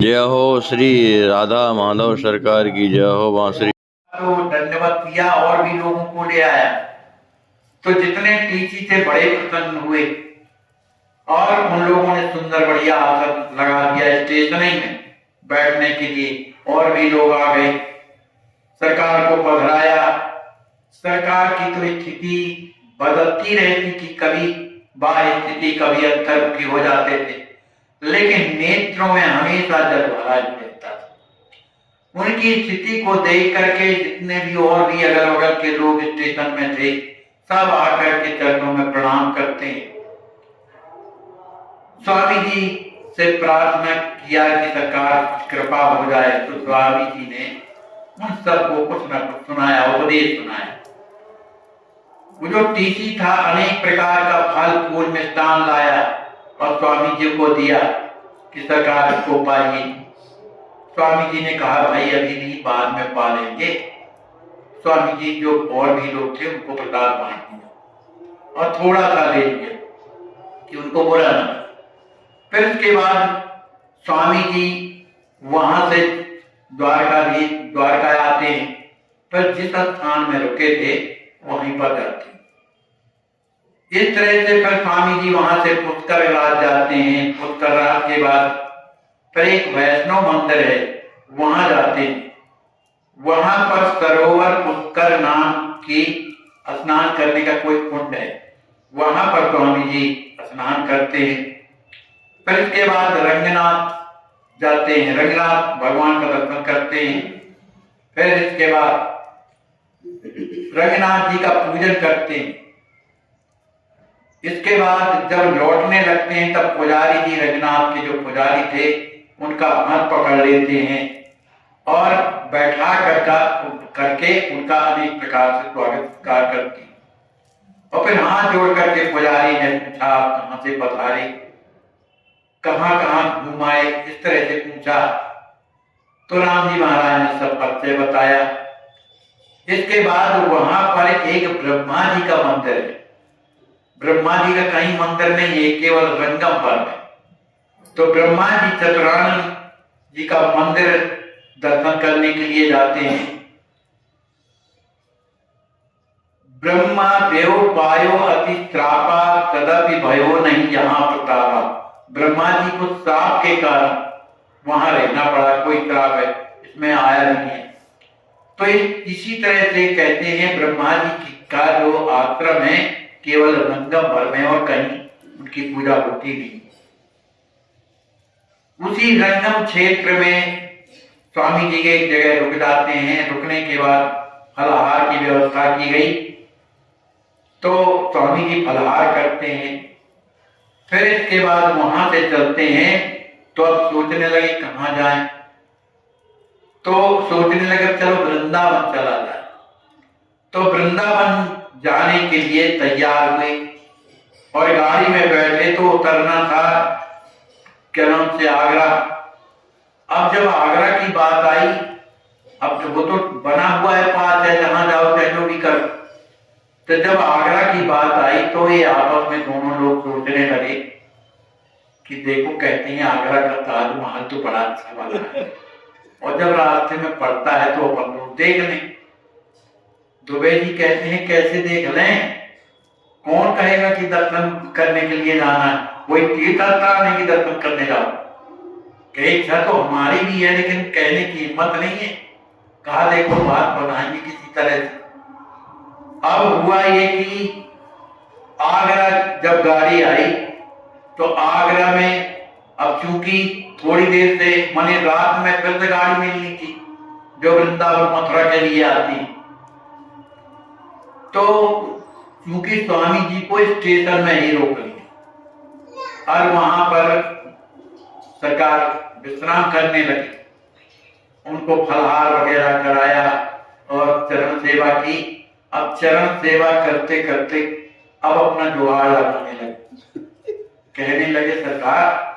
जय हो श्री राधा माधव सरकार की जय हो बांसुरी। तो दंडवत किया और भी लोगों को ले आया। तो जितने टीसी थे बड़े प्रसन्न हुए और उन लोगों ने सुंदर बढ़िया आसन लगा दिया स्टेशन में बैठने के लिए। और भी लोग आ गए, सरकार को पधराया। सरकार की तो स्थिति बदलती रहती थी, कभी बाह्य स्थिति कभी अंतर्मुखी हो जाते थे, लेकिन नेत्रों में हमेशा जल भरा ही रहता था। उनकी स्थिति को देख करके जितने भी और भी अगल बगल के लोग स्टेशन में थे सब आकर के चरणों में प्रणाम करते हैं। स्वामी जी से प्रार्थना किया कि सरकार कृपा हो जाए, तो स्वामी जी ने उन सबको कुछ न कुछ सुनाया, उपदेश सुनाया। वो जो टीसी था अनेक प्रकार का फल फूल मिष्टान लाया और स्वामी जी को दिया कि सरकार इसको पाइए। स्वामी जी ने कहा भाई अभी नहीं, बाद में पा लेंगे। स्वामी जी जो और भी लोग थे उनको प्रसाद बांट दिया और थोड़ा सा ले लिया कि उनको बुरा ना। फिर उसके बाद स्वामी जी वहां से द्वारका आते हैं, पर जिस स्थान में रुके थे वहीं पर जाते हैं। इस तरह से फिर स्वामी जी वहां से पुष्कर राज जाते हैं। पुष्कर राज के बाद फिर एक वैष्णव मंदिर है, वहां जाते हैं। वहां पर सरोवर पुष्कर नाम की स्नान करने का कोई कुंड है, वहां पर स्वामी जी स्नान करते हैं। फिर इसके बाद रंगनाथ जाते हैं, रंगनाथ भगवान का दर्शन करते हैं। फिर इसके बाद रंगनाथ जी का पूजन करते हैं। इसके बाद जब लौटने लगते हैं तब पुजारी जी, रंगनाथ के जो पुजारी थे, उनका हाथ पकड़ लेते हैं और बैठा करके उनका अनेक प्रकार से स्वागत करते हैं। और फिर हाथ जोड़ करके पुजारी ने पूछा आप कहां से पधारे, कहां कहां घुमाए, इस तरह से पूछा। तो राम जी महाराज ने सब परिचय बताया। इसके बाद वहां पर एक ब्रह्मा जी का मंदिर है। ब्रह्मा जी का कहीं मंदिर नहीं है, केवल रंगम पर है। तो ब्रह्मा जी चतुरानन जी का मंदिर दर्शन करने के लिए जाते हैं। ब्रह्मा देव पायो अति त्रापा तदपि भयो नहीं यहाँ प्रतापा। ब्रह्मा जी को श्राप के कारण वहां रहना पड़ा, कोई श्राप है इसमें आया नहीं है। तो इसी तरह से कहते हैं ब्रह्मा जी का जो आश्रम है केवल रंगम भर में और कहीं उनकी पूजा होती नहीं। उसी रंगम क्षेत्र में स्वामी जी के एक जगह रुक जाते हैं। रुकने के बाद फलाहार की व्यवस्था की गई, तो स्वामी जी फलाहार करते हैं। फिर इसके बाद वहां से चलते हैं। तो अब सोचने लगे कहां जाएं, तो सोचने लगे चलो वृंदावन चला जाए। तो वृंदावन जाने के लिए तैयार हुए और गाड़ी में बैठे। तो उतरना था क्या नाम से आगरा। अब जब आगरा की बात आई, अब वो तो बना हुआ है पास है, जहां जाओ चाहे जो भी करो। तो जब आगरा की बात आई तो ये आपस में दोनों लोग सोचने लगे कि देखो कहते हैं आगरा का ताजमहल तो बड़ा अच्छा बना है और जब रास्ते में पड़ता है तो अपन लोग देख लें। दुबे जी कहते हैं कैसे देख लें, कौन कहेगा कि दर्शन करने के लिए जाना है, कोई तीर्थ स्थान नहीं कि दर्शन करने जाओ। कहे इच्छा तो हमारी भी है लेकिन कहने की हिम्मत नहीं है। कहा देखो बात बनाएंगे किसी तरह से। अब हुआ ये कि आगरा जब गाड़ी आई तो आगरा में अब चूंकि थोड़ी देर से माने रात में फिर से गाड़ी मिलनी थी जो वृंदावन मथुरा के लिए आती। तो चूंकि स्वामी जी को स्टेशन में ही रोक लिया और वहां पर सरकार विश्राम करने लगी। उनको फलहार वगैरह कराया और चरण सेवा की। अब चरण सेवा करते करते अब अपना जुगाड़ लगाने लगे। कहने लगे सरकार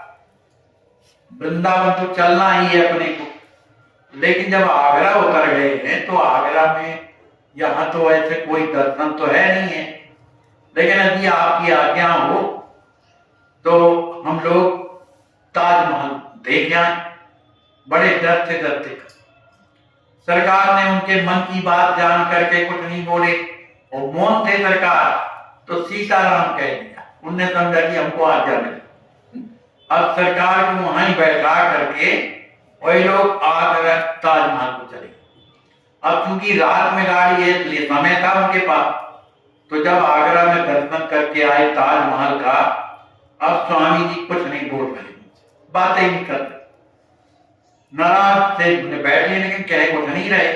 वृंदावन तो चलना ही है अपने को, लेकिन जब आगरा उतर गए हैं तो आगरा में यहाँ तो ऐसे कोई दर्शन तो है नहीं है, लेकिन यदि आपकी आज्ञा हो तो हम लोग ताजमहल देख जाएं। बड़े डर से डरते। सरकार ने उनके मन की बात जान करके कुछ नहीं बोले और मौन थे सरकार, तो सीताराम कह दिया। उनने समझा कि हमको आज्ञा मिली। अब सरकार को वहां ही बैठा करके वही लोग आगरा ताजमहल को चले। अब चूंकि रात में गाड़ी है इसलिए समय था उनके पास, तो जब आगरा में दर्शन करके आए ताजमहल का, अब स्वामी जी कुछ नहीं बोल रहे, बातें ही नहीं करते, नाराज से बैठे लेकिन कहे कुछ नहीं रहे।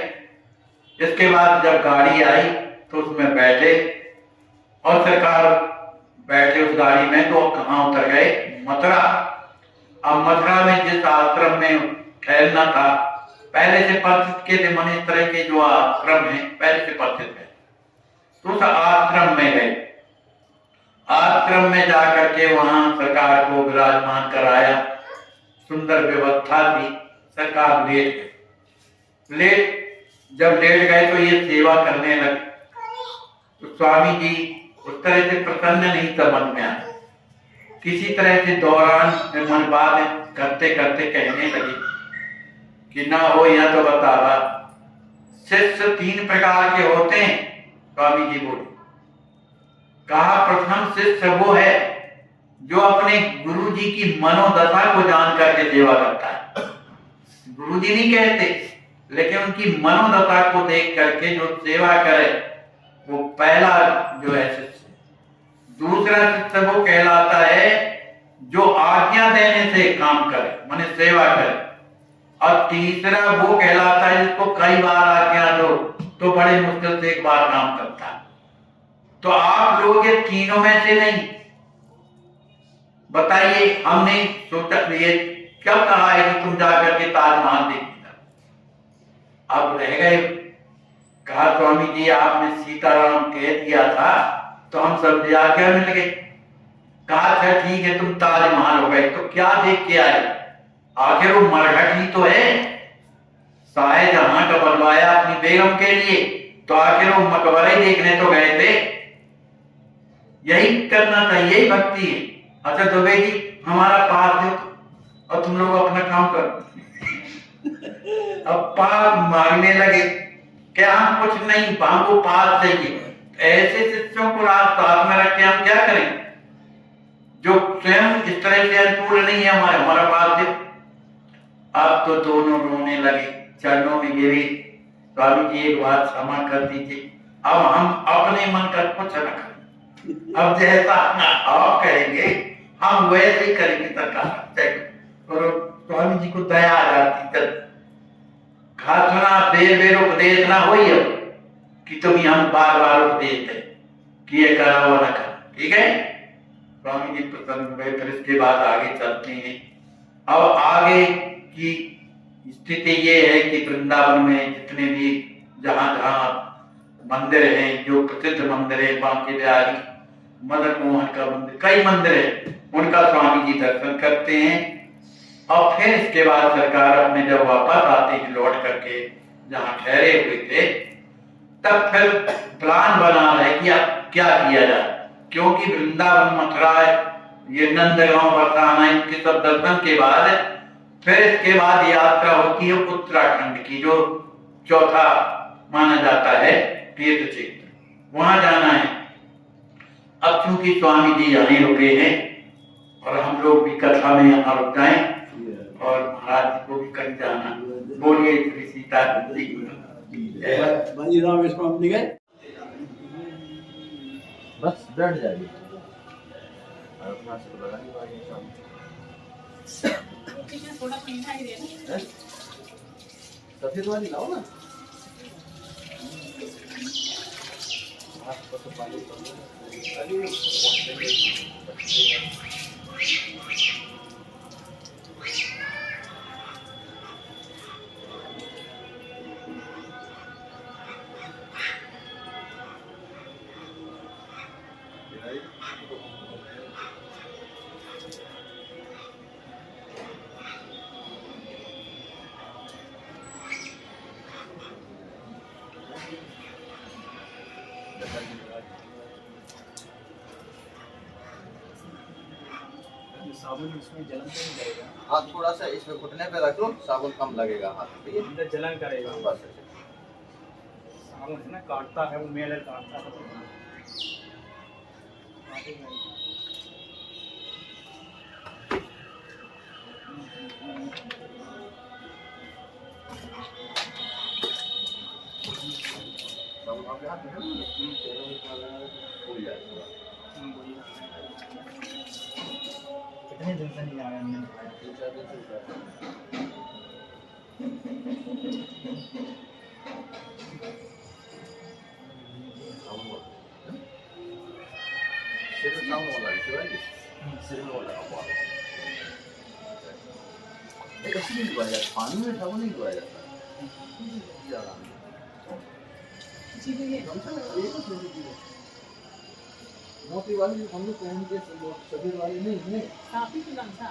इसके बाद जब गाड़ी आई तो उसमें बैठे और सरकार बैठे उस गाड़ी में, तो कहाँ उतर गए? मथुरा। अब मथुरा में जिस आश्रम में ठहरना था, पहले से परिचित के थे, मन इस तरह के जो आश्रम है पहले से परिचित है, तो उस आश्रम में गए। आश्रम में जाकर के वहां सरकार को विराजमान कराया, सुंदर व्यवस्था थी। सरकार लेट गए। जब लेट गए तो ये सेवा करने लगे, तो स्वामी जी उस तरह से प्रसन्न नहीं समझ में आया। किसी तरह से दौरान मन बात करते करते कहने लगे कि ना हो या तो बतावा, शिष्य 3 प्रकार के होते हैं। स्वामी जी बोले, कहा प्रथम शिष्य वो है जो अपने गुरु जी की मनोदशा को जान करके सेवा करता है। गुरु जी नहीं कहते, लेकिन उनकी मनोदशा को देख करके जो सेवा करे वो पहला जो है शिष्य। दूसरा शिष्य वो कहलाता है जो आज्ञा देने से काम करे, माने सेवा करे। और तीसरा वो कहलाता है जिसको कई बार आज्ञा दो तो बड़े मुश्किल से एक बार काम करता है। तो आप लोग ये तीनों में से नहीं, बताइए। हमने सोचा ये कब कहा है कि तुम जाकर के ताजमहल देखना? अब रह गए। कहा स्वामी जी आपने सीताराम कह दिया था तो हम सब आज्ञा में लगे। कहा अच्छा ठीक है, तुम ताजमहल हो गए तो क्या देख के आए? आखिर वो मरघट ही तो है, शाहजहां का बनवाया अपनी बेगम के लिए, तो आखिर वो मकबरा ही देखने तो गए थे। यही करना था, यही भक्ति है। अच्छा दुबे जी हमारा पास दो और तुम लोग अपना काम करो। अब पास मांगने लगे, क्या हम कुछ नहीं, हमको पास चाहिए। ऐसे शिष्यों को रात साथ में रख के हम क्या करें जो स्वयं इस तरह से अनुकूल नहीं है हमारा पास दे। अब तो दोनों रोने लगे, चरणों में गिरे। स्वामी जी एक बात क्षमा कर दीजिए, अब हम अपने मन का कुछ न करें, अब जैसा आप करेंगे हम वैसे ही करेंगे सरकार। और स्वामी जी को दया आ जाती। सुना बेर बेर उपदेश ना हो कि तुम हम बार बार उपदेश दे कि ये करा वो ना करा, ठीक है। स्वामी जी प्रसन्न हुए। फिर इसके बाद आगे चलते हैं। अब आगे की स्थिति ये है कि वृंदावन में जितने भी जहां जहां मंदिर हैं, जो प्रसिद्ध मंदिर है, बांके बिहारी, मदन मोहन का मंदिर, कई मंदिर है, उनका स्वामी जी दर्शन करते हैं। और फिर इसके बाद सरकार अपने जब वापस आते हैं लौट करके जहां ठहरे हुए थे, तब फिर प्लान बना है कि अब क्या किया जाए, क्योंकि वृंदावन, मथुरा, ये नंदगांव, बरसाना, इनके सब दर्शन के बाद फिर इसके बाद यात्रा होती है उत्तराखंड की, जो चौथा माना जाता है तीर्थ क्षेत्र, वहां जाना है। अब चूंकि स्वामी जी यहीं रुके हैं और हम लोग भी कथा में यहाँ रुक जाए और महाराज जी को भी कहीं जाना। बोलिए श्री सीता जी बस बैठ जाइए। थोड़ा ठंडा ही देना। सफेद वाली लाओ ना। साबुन इसमें जलन तो नहीं करेगा? हाथ थोड़ा सा इसमें घुटने पे रख लो, साबुन कम लगेगा हाथ, ठीक है? अंदर जलन करेगा। बस साबुन है ना, काटता है वो, मेल काटता है तो साबुन आपके हाथ में है ना? फूल जाएगा। कितने दिन से नहीं आया हमने? 3-4 दिन से हुआ है। साबुन वाला। सिर में साबुन वाला है, शिवाजी? सिर में वाला हुआ है। एक ऐसे नहीं धोया जाता, पानी में साबुन नहीं धोया जाता। ज़्यादा नहीं। जी भैया मोटी वाली हम लोग पहन के सफेद वाली नहीं है। काफी तो गमछा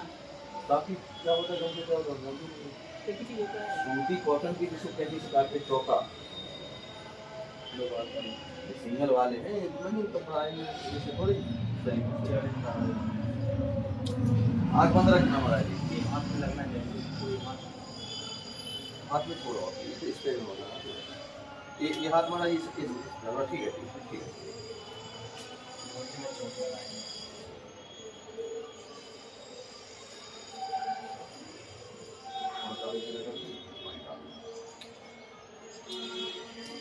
काफी क्या होता है, क्या होता है, देखी थी होता है सूती कॉटन की जिसे कहते हैं काट के चौका लोग आते हैं, ये सिंगल वाले हैं, इतना नहीं कपड़ा है जैसे थोड़ी सही। आग बंद रखना हमारा जी, हाथ में लगना चाहिए। हाथ में छोड़ो, इस पे में होगा ये हाथ हमारा इस लगा, ठीक है, ठीक है, ठीक है।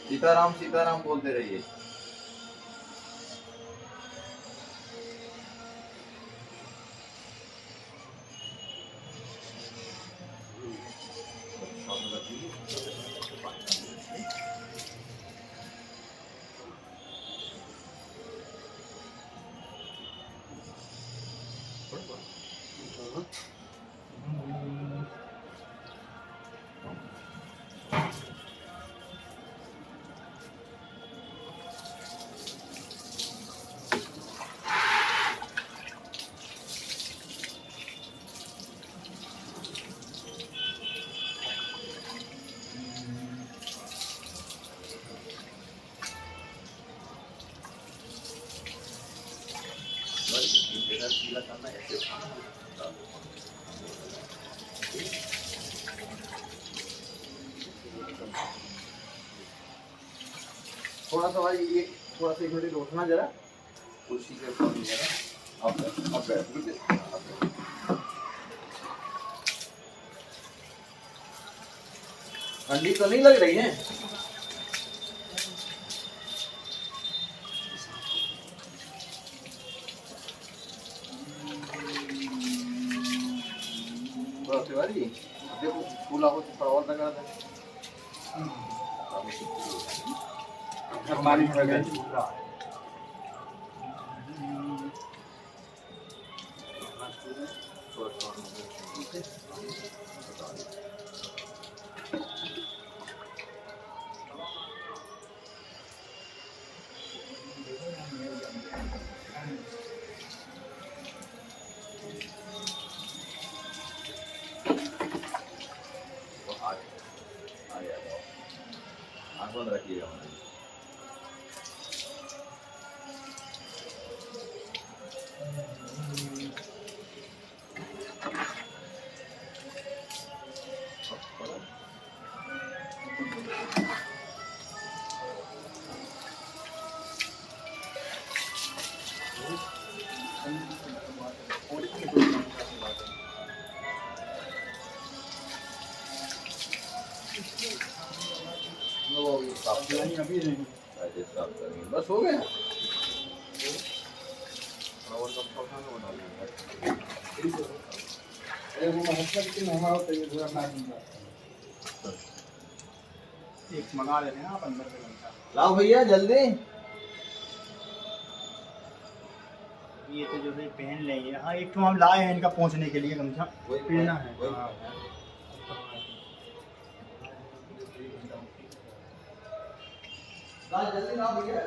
सीताराम सीताराम बोलते रहिए। थोड़ा सा भाई ये थोड़ा सा एक मिनट उठना जरा, कुर्सी के ऊपर जरा अब बैठ बिल्कुल। ठंडी तो नहीं लग रही है? तिवारी देखो फूला हो तो थोड़ा और लगा दे। बारिश हो गई। आँख बंद रखिएगा हमारे। अभी नहीं। बस हो गया। एक मंगा लेते हैं आप अंदर से गमछा। लाओ भैया जल्दी। ये तो जो है पहन लेंगे। हाँ एक तो हम लाए हैं इनका पहुंचने के लिए गमछा पहनना है। हाँ। जल्दी लाओ भैया।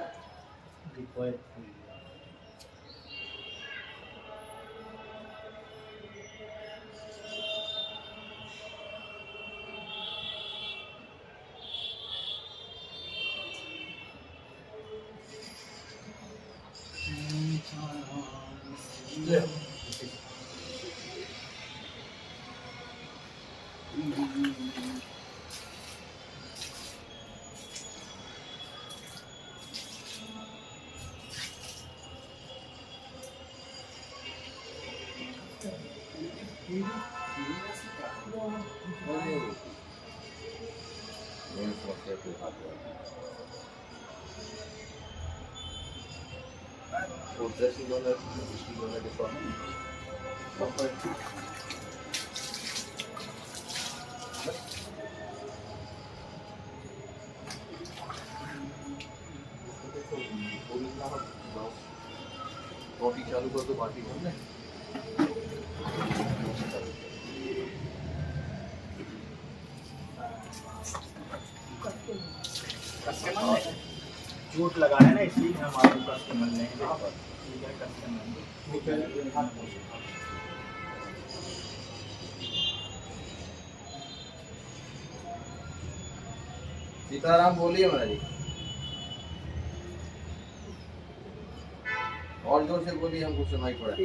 के साथ और ड्रेसिंग वाला डिस्ट्रिक्ट वाला के स्वामी रोटी चालू कर दो बाटी कर ले चोट लगा है ना इसलिए हमारे कस्टमर नहीं सीताराम बोलिए महाराज जी और जोर से बोलिए हमको सुनाई पड़ा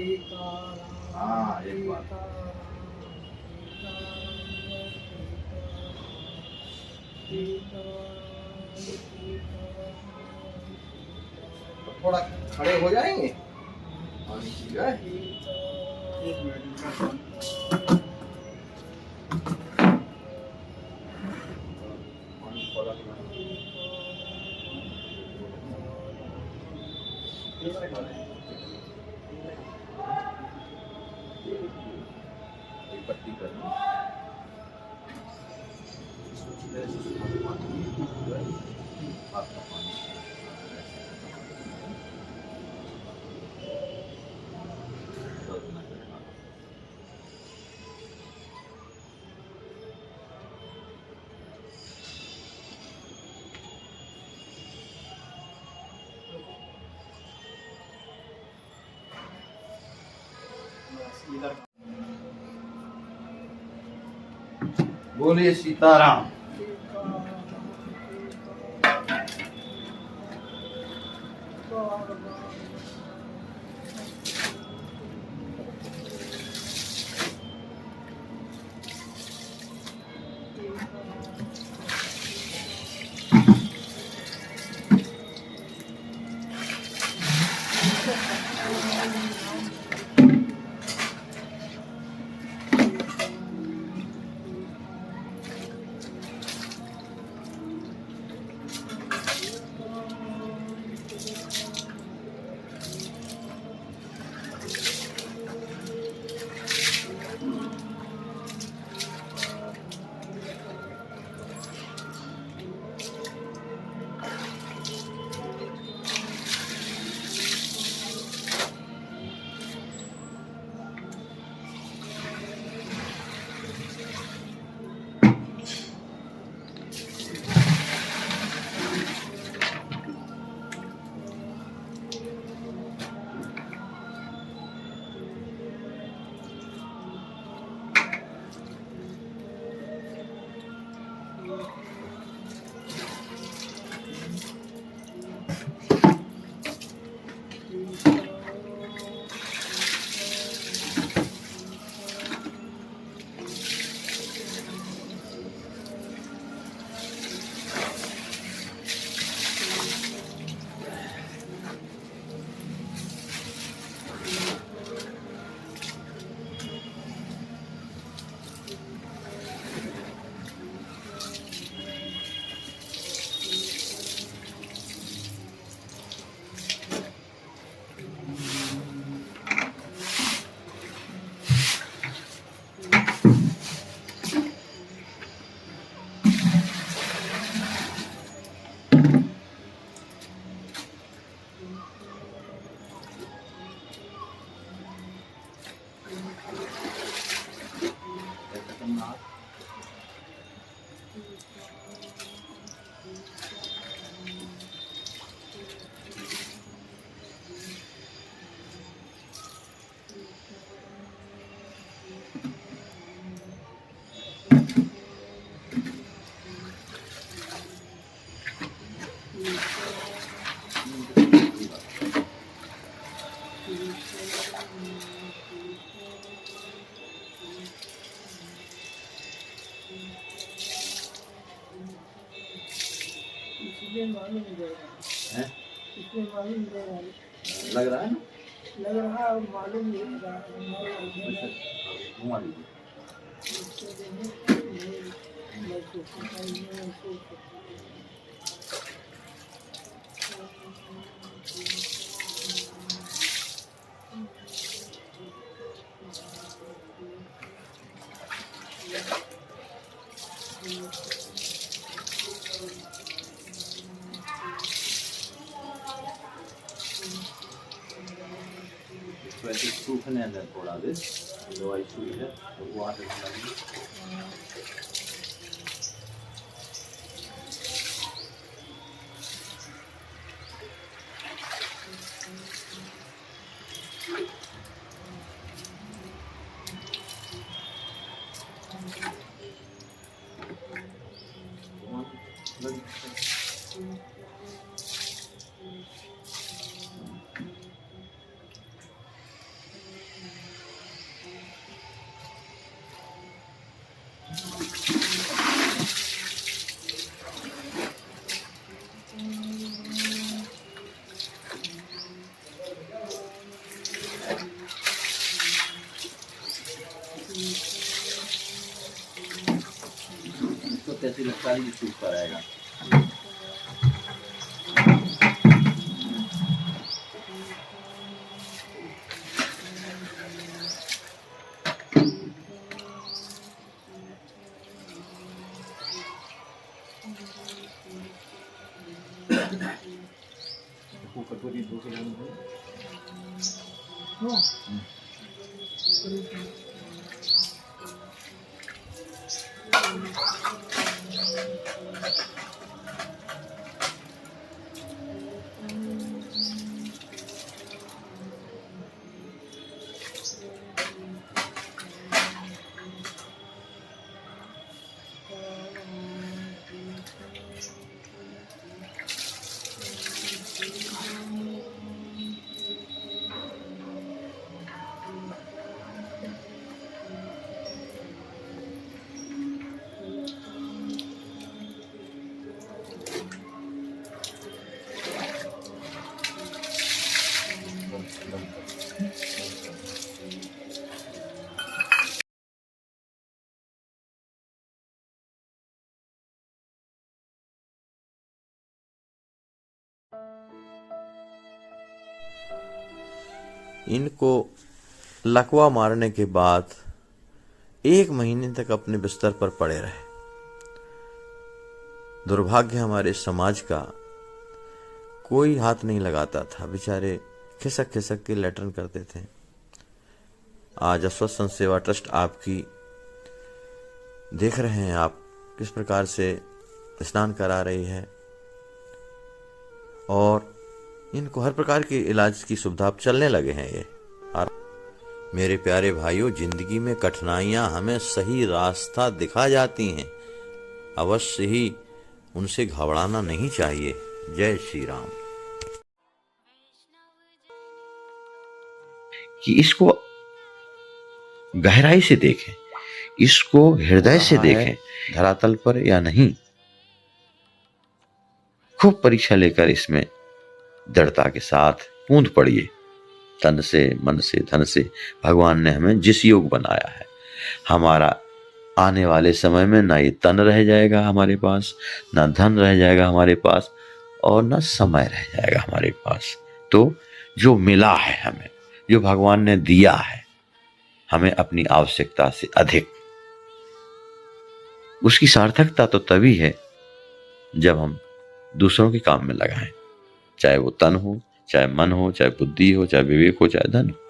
हाँ एक बार तो थोड़ा खड़े हो जाएंगे पानी पी जाए एक मिनट पानी पड़ा एक पट्टी करनी आपका पानी इधर बोलिए सीताराम इसलिए मालूम नहीं दे रहा हैं? इसलिए मालूम दे रहा लग रहा है ना लग रहा है और मालूम नहीं दे रहा घुमा लीजिए इसके लिए नहीं तो ऐसे सूखने अंदर थोड़ा दे दवाई सुई है तो वो आटे लगी तो कैसे लगता है ये सूखता रहेगा। कटोरी 2 किलो इनको लकवा मारने के बाद 1 महीने तक अपने बिस्तर पर पड़े रहे। दुर्भाग्य हमारे समाज का कोई हाथ नहीं लगाता था, बेचारे खिसक खिसक के लेटरन करते थे। आज अस्वस्थ संत सेवा ट्रस्ट आपकी देख रहे हैं आप किस प्रकार से स्नान करा रही है और इनको हर प्रकार के इलाज की सुविधा अब चलने लगे हैं ये। और मेरे प्यारे भाइयों, जिंदगी में कठिनाइयां हमें सही रास्ता दिखा जाती हैं, अवश्य ही उनसे घबराना नहीं चाहिए। जय श्री राम। कि इसको गहराई से देखें, इसको हृदय से देखें, धरातल पर या नहीं। खूब परीक्षा लेकर इसमें दृढ़ता के साथ कूद पड़िए। तन से, मन से, धन से भगवान ने हमें जिस योग बनाया है, हमारा आने वाले समय में ना ये तन रह जाएगा हमारे पास, ना धन रह जाएगा हमारे पास, और ना समय रह जाएगा हमारे पास। तो जो मिला है हमें, जो भगवान ने दिया है हमें अपनी आवश्यकता से अधिक, उसकी सार्थकता तो तभी है जब हम दूसरों के काम में लगाएं, चाहे वो तन हो, चाहे मन हो, चाहे बुद्धि हो, चाहे विवेक हो, चाहे धन हो।